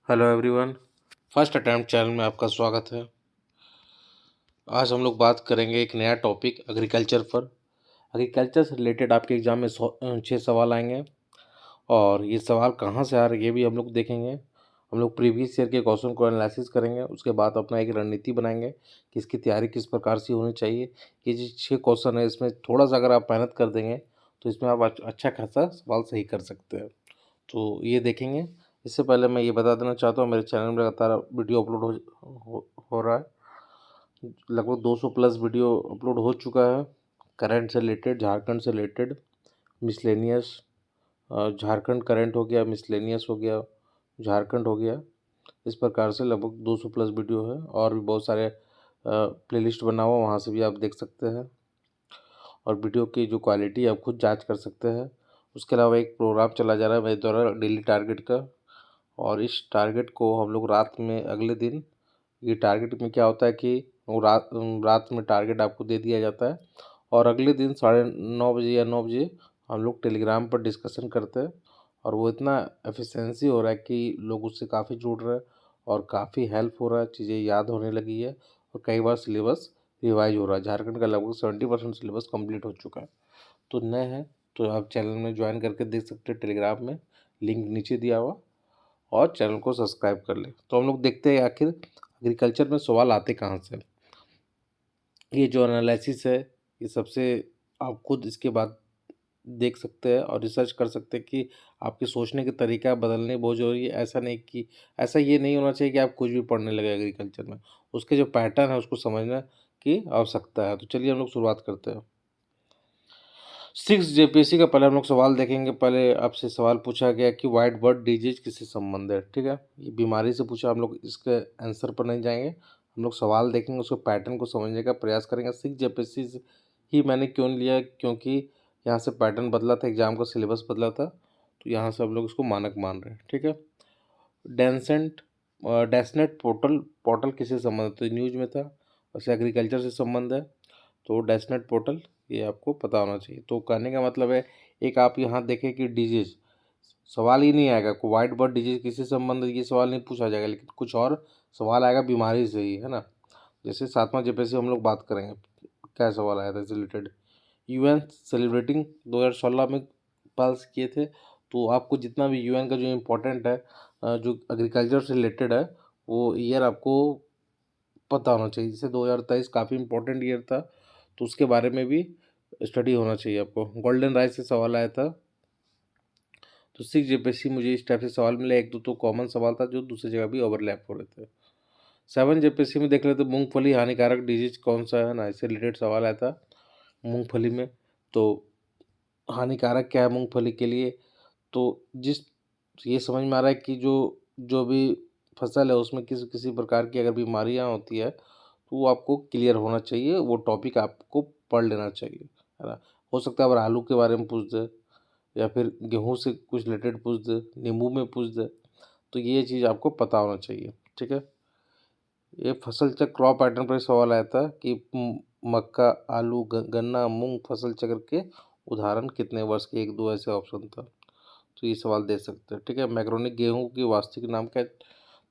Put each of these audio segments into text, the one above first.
Hello everyone. First attempt channel में आपका स्वागत है। आज हम लोग बात करेंगे एक नया टॉपिक एग्रीकल्चर पर। एग्रीकल्चर से रिलेटेड आपके एग्जाम में 6 सवाल आएंगे और ये सवाल कहाँ से आ रहे हैं ये भी हम लोग देखेंगे। हम लोग प्रीवियस ईयर के क्वेश्चन को एनालिसिस करेंगे, उसके बाद अपना एक रणनीति बनाएंगे कि इसकी तैयारी किस प्रकार से होनी चाहिए। ये जो 6 क्वेश्चन है इसमें थोड़ा सा अगर आप मेहनत कर देंगे तो इसमें आप अच्छा खासा सवाल सही कर सकते हैं। तो ये देखेंगे। इससे पहले मैं ये बता देना चाहता हूँ मेरे चैनल में लगातार वीडियो अपलोड हो रहा है। लगभग 200 प्लस वीडियो अपलोड हो चुका है। करंट से रिलेटेड, झारखंड से रिलेटेड, मिसलेनियस, झारखंड करंट हो गया, मिसलेनियस हो गया, झारखंड हो गया। इस प्रकार से लगभग 200 प्लस वीडियो है और भी बहुत सारे प्लेलिस्ट बना हुआ, वहाँ से भी आप देख सकते हैं। और वीडियो की जो क्वालिटी आप खुद जांच कर सकते हैं। उसके अलावा एक प्रोग्राम चला जा रहा है मेरे द्वारा डेली टारगेट का, और इस टारगेट को हम लोग रात में अगले दिन, ये टारगेट में क्या होता है कि वो रात में टारगेट आपको दे दिया जाता है और अगले दिन 9:30 या 9 बजे हम लोग टेलीग्राम पर डिस्कशन करते हैं। और वो इतना एफिशिएंसी हो रहा है कि लोग उससे काफ़ी जुड़ रहे हैं और काफ़ी हेल्प हो रहा है, चीज़ें याद होने लगी है और कई बार सिलेबस रिवाइज हो रहा है। झारखंड का लगभग 70% सिलेबस कंप्लीट हो चुका है। तो नए हैं तो आप चैनल में ज्वाइन करके देख सकते हैं, टेलीग्राम में लिंक नीचे दिया हुआ, और चैनल को सब्सक्राइब कर लें। तो हम लोग देखते हैं आखिर एग्रीकल्चर में सवाल आते कहाँ से। ये जो एनालिसिस है ये सबसे आप खुद इसके बाद देख सकते हैं और रिसर्च कर सकते हैं कि आपके सोचने के तरीका बदलने बहुत ज़रूरी है। ऐसा नहीं कि ऐसा ये नहीं होना चाहिए कि आप कुछ भी पढ़ने लगे एग्रीकल्चर में। उसके जो पैटर्न है उसको समझना की आवश्यकता है। तो चलिए हम लोग शुरुआत करते हैं। 6 जेपीएससी का पहले हम लोग सवाल देखेंगे। पहले आपसे सवाल पूछा गया कि वाइट बर्ड डिजीज किससे संबंध है। ठीक है, ये बीमारी से पूछा। हम लोग इसके आंसर पर नहीं जाएंगे, हम लोग सवाल देखेंगे, उसके पैटर्न को समझने का प्रयास करेंगे। 6 जेपीएससी ही मैंने क्यों लिया, क्योंकि यहाँ से पैटर्न बदला था, एग्जाम का सिलेबस बदला था, तो यहाँ से हम लोग इसको मानक मान रहे हैं। ठीक है। डेंसेंट डेस्नेट पोर्टल पोर्टल किससे संबंधित है, तो न्यूज में था, वैसे एग्रीकल्चर से संबंध है, तो डेस्नेट पोर्टल ये आपको पता होना चाहिए। तो कहने का मतलब है, एक आप यहाँ देखें कि डिजीज सवाल ही नहीं आएगा, को वाइट बर्ड डिजीज किससे संबंधित ये सवाल नहीं पूछा जाएगा, लेकिन कुछ और सवाल आएगा बीमारी से ही, है ना। जैसे 7वां जेपीएससी हम लोग बात करेंगे, क्या सवाल आया था इससे रिलेटेड। यूएन सेलिब्रेटिंग 2016 में पास किए थे। तो आपको जितना भी यूएन का जो इम्पोर्टेंट है, जो एग्रीकल्चर से रिलेटेड है, वो ईयर आपको पता होना चाहिए। जैसे 2023 काफ़ी इम्पोर्टेंट ईयर था, तो उसके बारे में भी स्टडी होना चाहिए आपको। गोल्डन राइस से सवाल आया था। तो 6 जेपीएससी मुझे इस टाइप से सवाल मिला, एक दो तो कॉमन सवाल था जो दूसरी जगह भी ओवरलैप हो रहे थे। 7 जेपीएससी में देख लेते, मूंगफली हानिकारक डिजीज कौन सा है ना, इससे रिलेटेड सवाल आया था मूंगफली में। तो हानिकारक क्या है मूंगफली के लिए, तो जिस ये समझ में आ रहा है कि जो जो भी फसल है उसमें किसी किसी प्रकार की अगर बीमारियां होती है तो वो आपको क्लियर होना चाहिए, वो टॉपिक आपको पढ़ लेना चाहिए, है ना। हो सकता है अगर आलू के बारे में पूछ दे या फिर गेहूं से कुछ रिलेटेड पूछ दे, नींबू में पूछ दे, तो ये चीज़ आपको पता होना चाहिए। ठीक है। ये फसल चक्र क्रॉप पैटर्न पर सवाल आया था कि मक्का, आलू, गन्ना, मूंग फसल चक्र के उदाहरण कितने वर्ष के, एक दो ऐसे ऑप्शन था, तो ये सवाल दे सकते हैं। ठीक है। मैक्रोनिक गेहूं की वास्तविक नाम क्या है,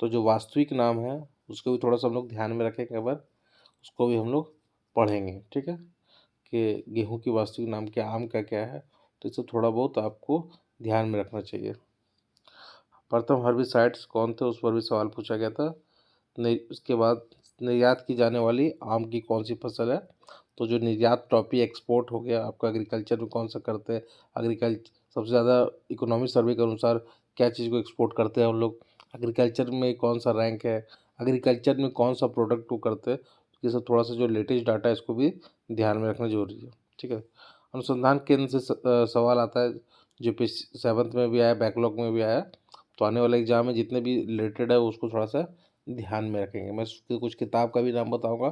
तो जो वास्तविक नाम है उसको भी थोड़ा सा हम लोग ध्यान में रखेंगे, एक बार उसको भी हम लोग पढ़ेंगे। ठीक है, कि गेहूं की वास्तविक नाम क्या, आम का क्या है, तो इसे थोड़ा बहुत आपको ध्यान में रखना चाहिए। प्रथम हर्बिसाइड्स कौन थे, उस पर भी सवाल पूछा गया था। उसके बाद निर्यात की जाने वाली आम की कौन सी फसल है, तो जो निर्यात टॉपी एक्सपोर्ट हो गया आपका, एग्रीकल्चर में कौन सा करते हैं, एग्रीकल्चर सबसे ज़्यादा इकोनॉमिक सर्वे के अनुसार क्या चीज़ को एक्सपोर्ट करते हैं हम लोग, एग्रीकल्चर में कौन सा रैंक है, एग्रीकल्चर में कौन सा प्रोडक्ट को करते हैं, ये सब थोड़ा सा जो लेटेस्ट डाटा है इसको भी ध्यान में रखना जरूरी है। ठीक है। अनुसंधान केंद्र से सवाल आता है, जो 7th में भी आया, बैकलॉग में भी आया, तो आने वाले एग्जाम में जितने भी रिलेटेड है उसको थोड़ा सा ध्यान में रखेंगे। मैं उसके कुछ किताब का भी नाम बताऊंगा,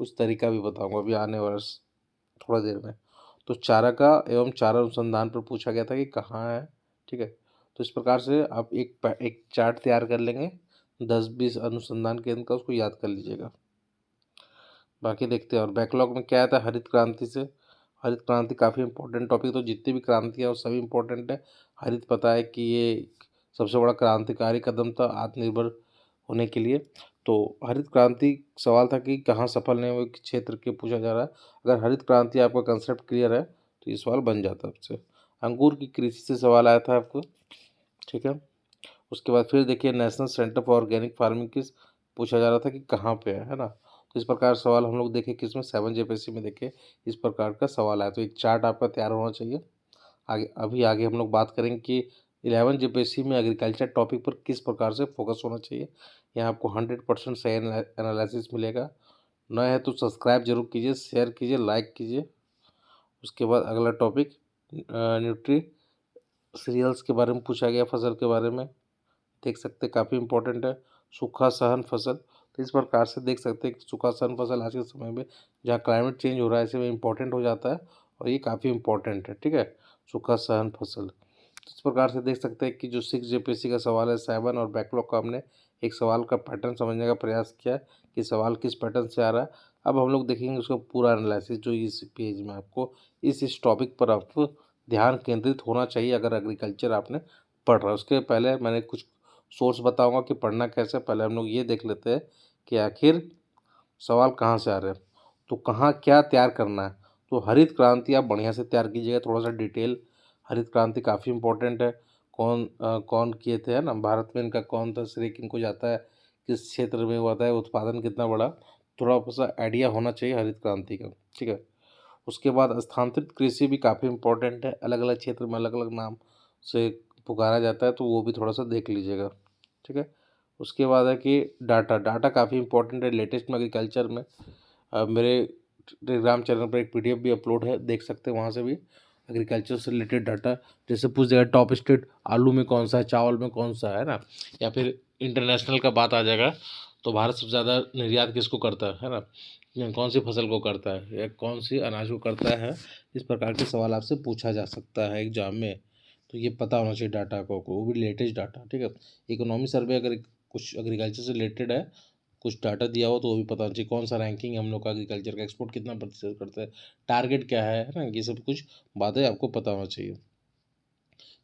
कुछ तरीका भी बताऊंगा अभी आने वाले थोड़ा देर में। तो चारा एवं चारा अनुसंधान पर पूछा गया था कि कहाँ है। ठीक है। तो इस प्रकार से आप एक चार्ट तैयार कर लेंगे 10-20 अनुसंधान केंद्र का, उसको याद कर लीजिएगा। बाकी देखते हैं। और बैकलॉग में क्या आता है, हरित क्रांति से। हरित क्रांति काफ़ी इंपॉर्टेंट टॉपिक, तो जितनी भी क्रांतियाँ वो सभी इंपॉर्टेंट है। हरित पता है कि ये सबसे बड़ा क्रांतिकारी कदम था आत्मनिर्भर होने के लिए। तो हरित क्रांति सवाल था कि कहाँ सफल नहीं हुए क्षेत्र के पूछा जा रहा है। अगर हरित क्रांति आपका कंसेप्ट क्लियर है तो ये सवाल बन जाता है आपसे। अंगूर की कृषि से सवाल आया था आपको, ठीक है। उसके बाद फिर देखिए national centre for organic farming किस पूछा जा रहा था कि कहाँ पे है ना। तो इस प्रकार सवाल हम लोग देखें किसमें 7 जेपीएससी में देखे इस प्रकार का सवाल आया। तो एक चार्ट आपका तैयार होना चाहिए। आगे हम लोग बात करेंगे कि 11 जेपीएससी में एग्रीकल्चर टॉपिक पर किस प्रकार से फोकस होना चाहिए। यहाँ आपको 100% सही एनालिसिस मिलेगा। नए है तो सब्सक्राइब जरूर कीजिए, शेयर कीजिए, लाइक कीजिए। उसके बाद अगला टॉपिक न्यूट्री सीरियल्स के बारे में पूछा गया, फसल के बारे में देख सकते हैं, काफ़ी इंपॉर्टेंट है। सूखा सहन फसल, तो इस प्रकार से देख सकते हैं कि सूखा सहन फसल आज के समय में जहाँ क्लाइमेट चेंज हो रहा है ऐसे में इंपॉर्टेंट हो जाता है और ये काफ़ी इंपॉर्टेंट है, ठीक है। सूखा सहन फसल, तो इस प्रकार से देख सकते हैं कि जो 6 जेपीएससी का सवाल है 7 और बैकलॉग का हमने एक सवाल का पैटर्न समझने का प्रयास किया है कि सवाल किस पैटर्न से आ रहा है। अब हम लोग देखेंगे उसका पूरा एनालिसिस जो इस पेज में आपको इस टॉपिक पर आपको ध्यान केंद्रित होना चाहिए अगर एग्रीकल्चर आपने पढ़ रहा है। उसके पहले मैंने कुछ सोर्स बताऊंगा कि पढ़ना कैसे। पहले हम लोग ये देख लेते हैं कि आखिर सवाल कहाँ से आ रहे हैं, तो कहाँ क्या तैयार करना है। तो हरित क्रांति आप बढ़िया से तैयार कीजिएगा, थोड़ा सा डिटेल। हरित क्रांति काफ़ी इंपॉर्टेंट है। कौन किए थे, है ना, भारत में इनका कौन सा श्रेय किनको जाता है, किस क्षेत्र में हुआ था, उत्पादन कितना बड़ा, थोड़ा सा आइडिया होना चाहिए हरित क्रांति का, ठीक है। उसके बाद स्थानांतरित कृषि भी काफ़ी इंपॉर्टेंट है, अलग अलग क्षेत्र में अलग अलग नाम से पुकारा जाता है, तो वो भी थोड़ा सा देख लीजिएगा, ठीक है। उसके बाद है कि डाटा डाटा काफ़ी इंपॉर्टेंट है लेटेस्ट में एग्रीकल्चर में। मेरे टेलीग्राम चैनल पर एक पीडीएफ भी अपलोड है, देख सकते हैं वहाँ से भी एग्रीकल्चर से रिलेटेड डाटा। जैसे पूछ जाएगा टॉप स्टेट आलू में कौन सा है, चावल में कौन सा है ना, या फिर इंटरनेशनल का बात आ जाएगा तो भारत सबसे ज़्यादा निर्यात किसको करता है ना, या कौन सी फसल को करता है या कौन सी अनाज को करता है। इस प्रकार के सवाल आपसे पूछा जा सकता है एग्जाम में, तो ये पता होना चाहिए डाटा को वो भी लेटेस्ट डाटा, ठीक है। इकोनॉमी सर्वे अगर कुछ एग्रीकल्चर से रिलेटेड है, कुछ डाटा दिया हो तो वो भी पता होना चाहिए। कौन सा रैंकिंग हम लोग का एग्रीकल्चर का, एक्सपोर्ट कितना प्रतिशत करता है, टारगेट क्या है ना, ये सब कुछ बातें आपको पता होना चाहिए।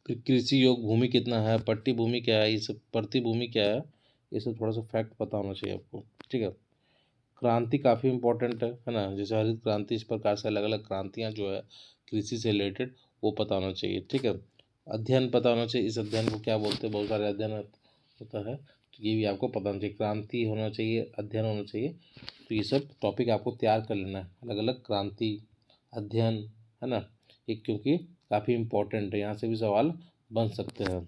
फिर कृषि योग भूमि कितना है, पट्टी भूमि क्या है, ये सब प्रति भूमि क्या है, ये सब थोड़ा सा फैक्ट पता होना चाहिए आपको, ठीक है। क्रांति काफ़ी इंपॉर्टेंट है ना, जैसे हरित क्रांति, इस प्रकार से अलग अलग क्रांतियाँ जो है कृषि से रिलेटेड वो पता होना चाहिए, ठीक है। अध्ययन पता होना चाहिए, इस अध्ययन को क्या बोलते हैं, बहुत सारे अध्ययन होता है, तो ये भी आपको पता होना चाहिए। क्रांति होना चाहिए, अध्ययन होना चाहिए, तो ये सब टॉपिक आपको तैयार कर लेना है, अलग अलग क्रांति, अध्ययन, है ना, ये क्योंकि काफ़ी इंपॉर्टेंट है, यहाँ से भी सवाल बन सकते हैं।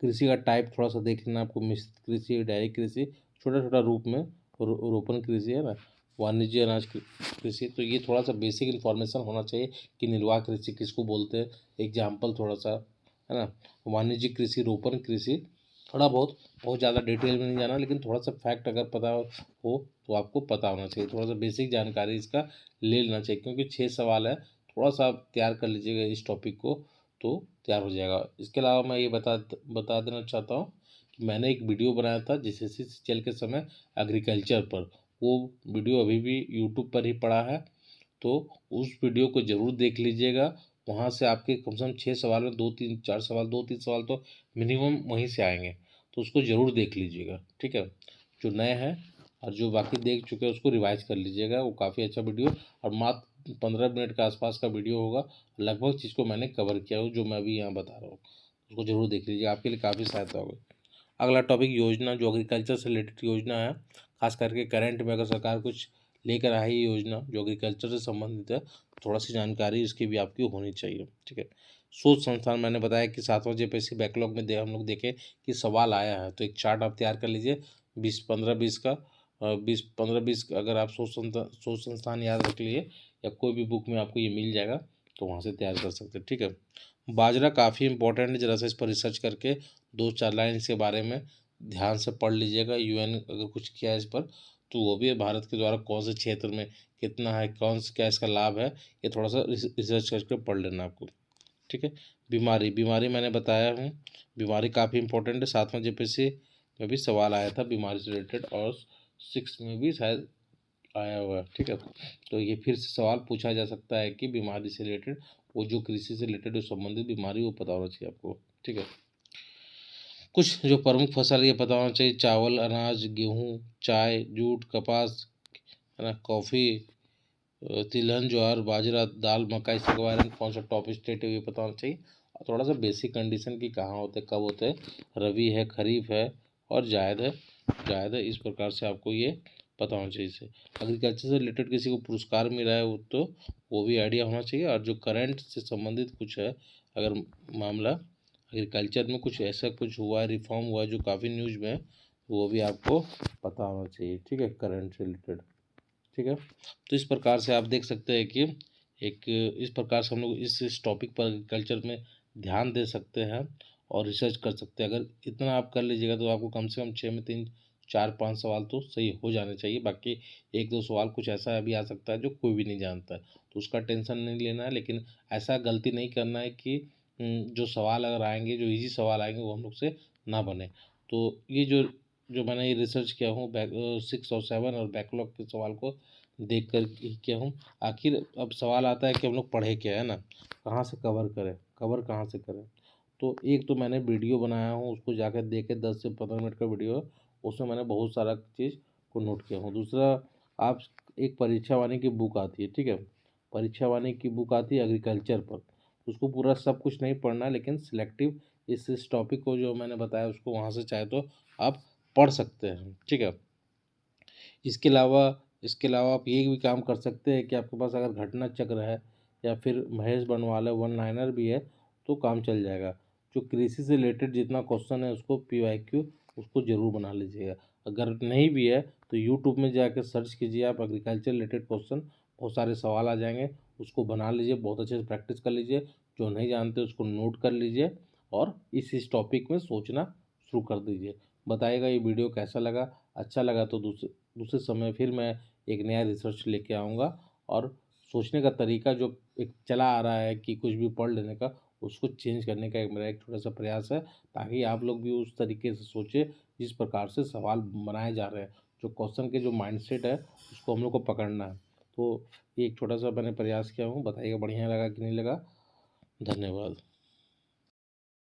कृषि का टाइप थोड़ा सा देख लेना आपको, मिश्रित कृषि, डायरेक्ट कृषि, छोटा छोटा रूप में रोपण कृषि, है ना, वाणिज्य अनाज कृषि, तो ये थोड़ा सा बेसिक इन्फॉर्मेशन होना चाहिए कि निर्वाह कृषि किसको बोलते हैं, एग्जाम्पल थोड़ा सा, है ना। वाणिज्य कृषि, रोपण कृषि, थोड़ा बहुत ज़्यादा डिटेल में नहीं जाना, लेकिन थोड़ा सा फैक्ट अगर पता हो तो आपको पता होना चाहिए, थोड़ा सा बेसिक जानकारी इसका ले लेना चाहिए, क्योंकि 6 सवाल है, थोड़ा सा आप तैयार कर लीजिएगा इस टॉपिक को तो तैयार हो जाएगा। इसके अलावा मैं ये बता देना चाहता हूँ कि मैंने एक वीडियो बनाया था जीसीसी चल के समय एग्रीकल्चर पर, वो वीडियो अभी भी यूट्यूब पर ही पड़ा है, तो उस वीडियो को ज़रूर देख लीजिएगा। वहाँ से आपके कम से कम 6 सवाल में 2-3 तो मिनिमम वहीं से आएंगे, तो उसको ज़रूर देख लीजिएगा, ठीक है। जो नए हैं और जो बाकी देख चुके हैं उसको रिवाइज कर लीजिएगा, वो काफ़ी अच्छा वीडियो, और मात्र 15 मिनट के आसपास का वीडियो होगा, लगभग चीज़ को मैंने कवर किया हो जो मैं अभी यहाँ बता रहा हूँ, उसको ज़रूर देख लीजिए, आपके लिए काफ़ी सहायता होगी। अगला टॉपिक योजना, जो एग्रीकल्चर से रिलेटेड योजना है, खास करके करंट में अगर सरकार कुछ लेकर आई योजना जो एग्रीकल्चर से संबंधित है, थोड़ा सी जानकारी इसकी भी आपकी होनी चाहिए, ठीक है। शोध संस्थान मैंने बताया कि 7वां जेपीएससी बैकलॉग में हम लोग देखें कि सवाल आया है, तो एक चार्ट आप तैयार कर लीजिए 20-15-20 का, 20-15-20 अगर आप शोध संस्थान याद रख लिए या कोई भी बुक में आपको ये मिल जाएगा तो वहाँ से तैयार कर सकते हैं, ठीक है। बाजरा काफ़ी इंपॉर्टेंट है, जरा सा इस पर रिसर्च करके 2-4 लाइन इसके बारे में ध्यान से पढ़ लीजिएगा। यूएन अगर कुछ किया है इस पर तो वो भी है, भारत के द्वारा कौन से क्षेत्र में कितना है, कौन से क्या इसका लाभ है, ये थोड़ा सा रिसर्च करके पढ़ लेना आपको, ठीक है। बीमारी बीमारी मैंने बताया हूँ, बीमारी काफ़ी इंपॉर्टेंट है, 7वां जेपीएससी में भी सवाल आया था बीमारी से रिलेटेड, और 6 में भी शायद आया हुआ है, ठीक है। तो ये फिर से सवाल पूछा जा सकता है कि बीमारी से रिलेटेड, वो जो कृषि से रिलेटेड जो संबंधित बीमारी वो पता होना चाहिए आपको, ठीक है। कुछ जो प्रमुख फसल ये पता होना चाहिए, चावल, अनाज, गेहूँ, चाय, जूट, कपास, है ना, कॉफ़ी, तिलहन, ज्वार, बाजरा, दाल, मक्का, इसके बारे में कौन सा टॉप स्टेट है ये पता होना चाहिए। और थोड़ा सा बेसिक कंडीशन की कहाँ होते हैं, कब होते हैं, रबी है, खरीफ है और जायद है। जायद है, इस प्रकार से आपको ये पता होना चाहिए। इसे एग्रीकल्चर से रिलेटेड किसी को पुरस्कार मिला है वो तो वो भी आइडिया होना चाहिए। और जो करंट से संबंधित कुछ है अगर मामला एग्रीकल्चर में कुछ ऐसा कुछ हुआ है, रिफॉर्म हुआ है जो काफ़ी न्यूज़ में है, वो भी आपको पता होना चाहिए। ठीक है, करंट से रिलेटेड। ठीक है, तो इस प्रकार से आप देख सकते हैं कि एक इस प्रकार से हम लोग इस टॉपिक पर एग्रीकल्चर में ध्यान दे सकते हैं और रिसर्च कर सकते हैं। अगर इतना आप कर लीजिएगा तो आपको कम से कम 6 में 3 4 5 सवाल तो सही हो जाने चाहिए। बाकी एक दो सवाल कुछ ऐसा भी आ सकता है जो कोई भी नहीं जानता है, तो उसका टेंशन नहीं लेना है। लेकिन ऐसा गलती नहीं करना है कि जो सवाल अगर आएंगे, जो इजी सवाल आएंगे वो हम लोग से ना बने। तो ये जो जो मैंने ये रिसर्च किया हूँ 6 और 7 और बैकलॉग के सवाल को देख कर ही किया हूँ। आखिर अब सवाल आता है कि हम लोग पढ़े क्या, है ना, कहाँ से कवर करें, कवर कहाँ से करें। तो एक तो मैंने वीडियो बनाया हूँ, उसको जाकर देखे, 10 से 15 मिनट का वीडियो है, उसमें मैंने बहुत सारा चीज़ को नोट किया हूँ। दूसरा, आप एक परीक्षा वाणी की बुक आती है, ठीक है, परीक्षा वाणी की बुक आती है एग्रीकल्चर पर, उसको पूरा सब कुछ नहीं पढ़ना है, लेकिन सिलेक्टिव इस टॉपिक को जो मैंने बताया उसको वहाँ से चाहे तो आप पढ़ सकते हैं। ठीक है, इसके अलावा आप ये भी काम कर सकते हैं कि आपके पास अगर घटना चक्र है या फिर महेश बनवाले वन लाइनर भी है तो काम चल जाएगा। जो कृषि से रिलेटेड जितना क्वेश्चन है उसको PYQ उसको ज़रूर बना लीजिएगा। अगर नहीं भी है तो यूट्यूब में जाकर सर्च कीजिए आप एग्रीकल्चर रिलेटेड क्वेश्चन, बहुत सारे सवाल आ जाएंगे, उसको बना लीजिए, बहुत अच्छे से प्रैक्टिस कर लीजिए। जो नहीं जानते उसको नोट कर लीजिए और इस टॉपिक में सोचना शुरू कर दीजिए। बताइएगा ये वीडियो कैसा लगा। अच्छा लगा तो दूसरे दूसरे समय फिर मैं एक नया रिसर्च लेके आऊँगा और सोचने का तरीका जो एक चला आ रहा है कि कुछ भी पढ़ लेने का, उसको चेंज करने का एक मेरा एक छोटा सा प्रयास है, ताकि आप लोग भी उस तरीके से सोचें जिस प्रकार से सवाल बनाए जा रहे हैं। जो क्वेश्चन के जो माइंडसेट है उसको हम लोग को पकड़ना है। तो ये एक छोटा सा मैंने प्रयास किया हूँ, बताइएगा बढ़िया लगा कि नहीं लगा। धन्यवाद।